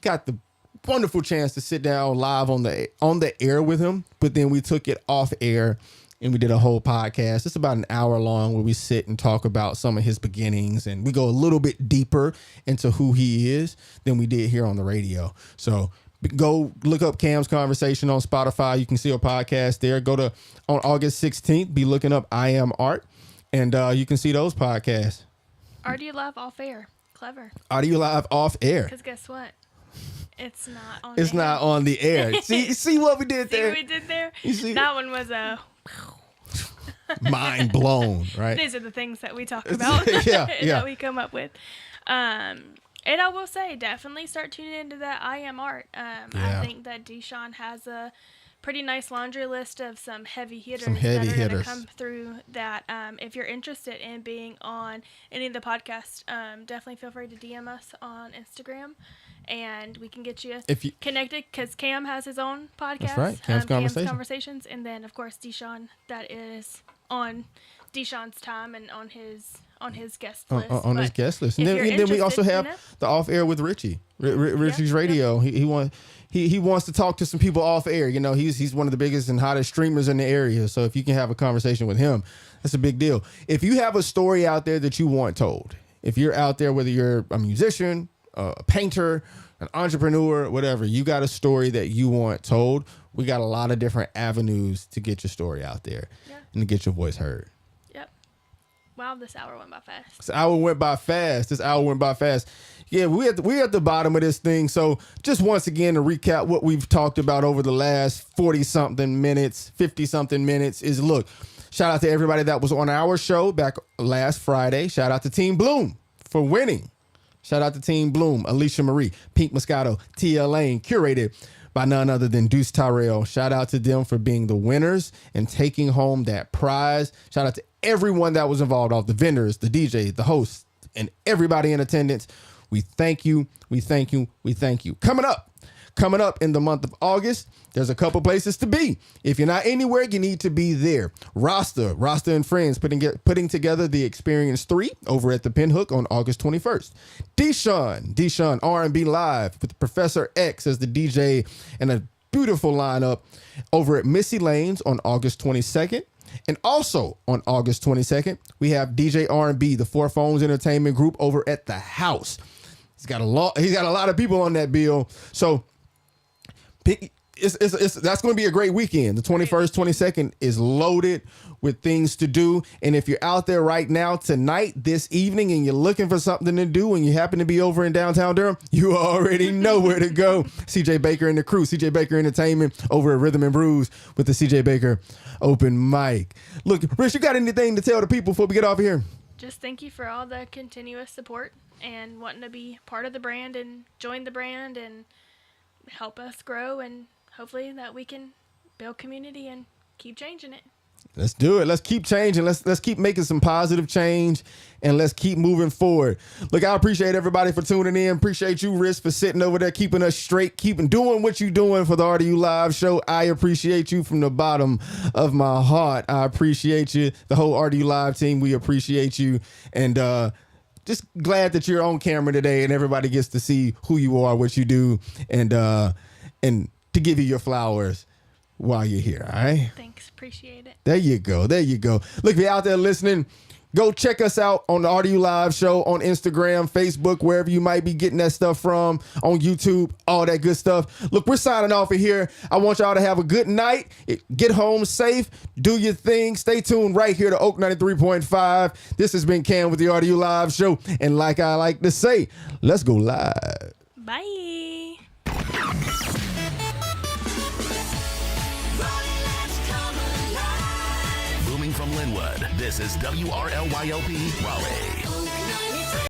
Got the wonderful chance to sit down live on the air with him, but then we took it off air and we did a whole podcast. It's about an hour long where we sit and talk about some of his beginnings and we go a little bit deeper into who he is than we did here on the radio. So go look up Cam's Conversation on Spotify. You can see our podcast there. Go to on August 16th, be looking up I Am Art, and you can see those podcasts. RDU Live off air. Clever. RDU Live off air. Because guess what? It's not on. It's not on the air. See what we did there? See what we did there? You see? That one was a mind blown, right? These are the things that we talk about. yeah. That we come up with. And I will say, definitely start tuning into that I Am Art. I think that Deshaun has a pretty nice laundry list of some heavy hitters that are going to come through that. If you're interested in being on any of the podcasts, definitely feel free to DM us on Instagram. And we can get you connected because Cam has his own podcast. That's right, Cam's Conversations. And then, of course, Deshaun, that is on Deshaun's time and on his guest list. On his guest list. And then we also have the off air with Richie. Richie's radio. Yeah. He wants to talk to some people off air. He's one of the biggest and hottest streamers in the area. So if you can have a conversation with him, that's a big deal. If you have a story out there that you want told, if you're out there, whether you're a musician, a painter, an entrepreneur, whatever, you got a story that you want told, we got a lot of different avenues to get your story out there and to get your voice heard. Yep. Wow, this hour went by fast. This hour went by fast. Yeah, we at the bottom of this thing. So just once again to recap what we've talked about over the last 40-something minutes, 50-something minutes is, look, shout out to everybody that was on our show back last Friday. Shout out to Team Bloom for winning. Shout out to Team Bloom, Alicia Marie, Pink Moscato, Tia Lane, curated by none other than Deuce Tyrell. Shout out to them for being the winners and taking home that prize. Shout out to everyone that was involved, all the vendors, the DJ, the hosts, and everybody in attendance. We thank you. We thank you. We thank you. Coming up in the month of August, there's a couple places to be. If you're not anywhere, you need to be there. Rasta and Friends putting together the Experience 3 over at the Pinhook on August 21st. Deshaun R&B Live with Professor X as the DJ and a beautiful lineup over at Missy Lane's on August 22nd. And also on August 22nd, we have DJ R&B, the Four Phones Entertainment Group over at the House. He's got a lot of people on that bill. So that's going to be a great weekend. The 21st, 22nd is loaded with things to do. And if you're out there right now, tonight, this evening, and you're looking for something to do and you happen to be over in downtown Durham, you already know where to go. CJ Baker and the crew, CJ Baker Entertainment over at Rhythm and Brews with the CJ Baker open mic. Look, Rich, you got anything to tell the people before we get off of here? Just thank you for all the continuous support and wanting to be part of the brand and join the brand and help us grow, and hopefully that we can build community and keep changing it. Let's do it. Let's keep changing. Let's keep making some positive change, and let's keep moving forward. Look, I appreciate everybody for tuning in. Appreciate you, Riz, for sitting over there, keeping us straight, doing what you're doing for the RDU Live Show. I appreciate you from the bottom of my heart. I appreciate you. The whole RDU Live team, we appreciate you. And just glad that you're on camera today and everybody gets to see who you are, what you do, and to give you your flowers while you're here, all right? Thanks. Appreciate it. There you go. Look, if you're out there listening, go check us out on the RDU Live Show on Instagram, Facebook, wherever you might be getting that stuff from, on YouTube, all that good stuff. Look, we're signing off of here. I want y'all to have a good night. Get home safe. Do your thing. Stay tuned right here to Oak 93.5. This has been Cam with the RDU Live Show. And like I like to say, let's go live. Bye. Booming from Linwood, this is WRLYOP Raleigh.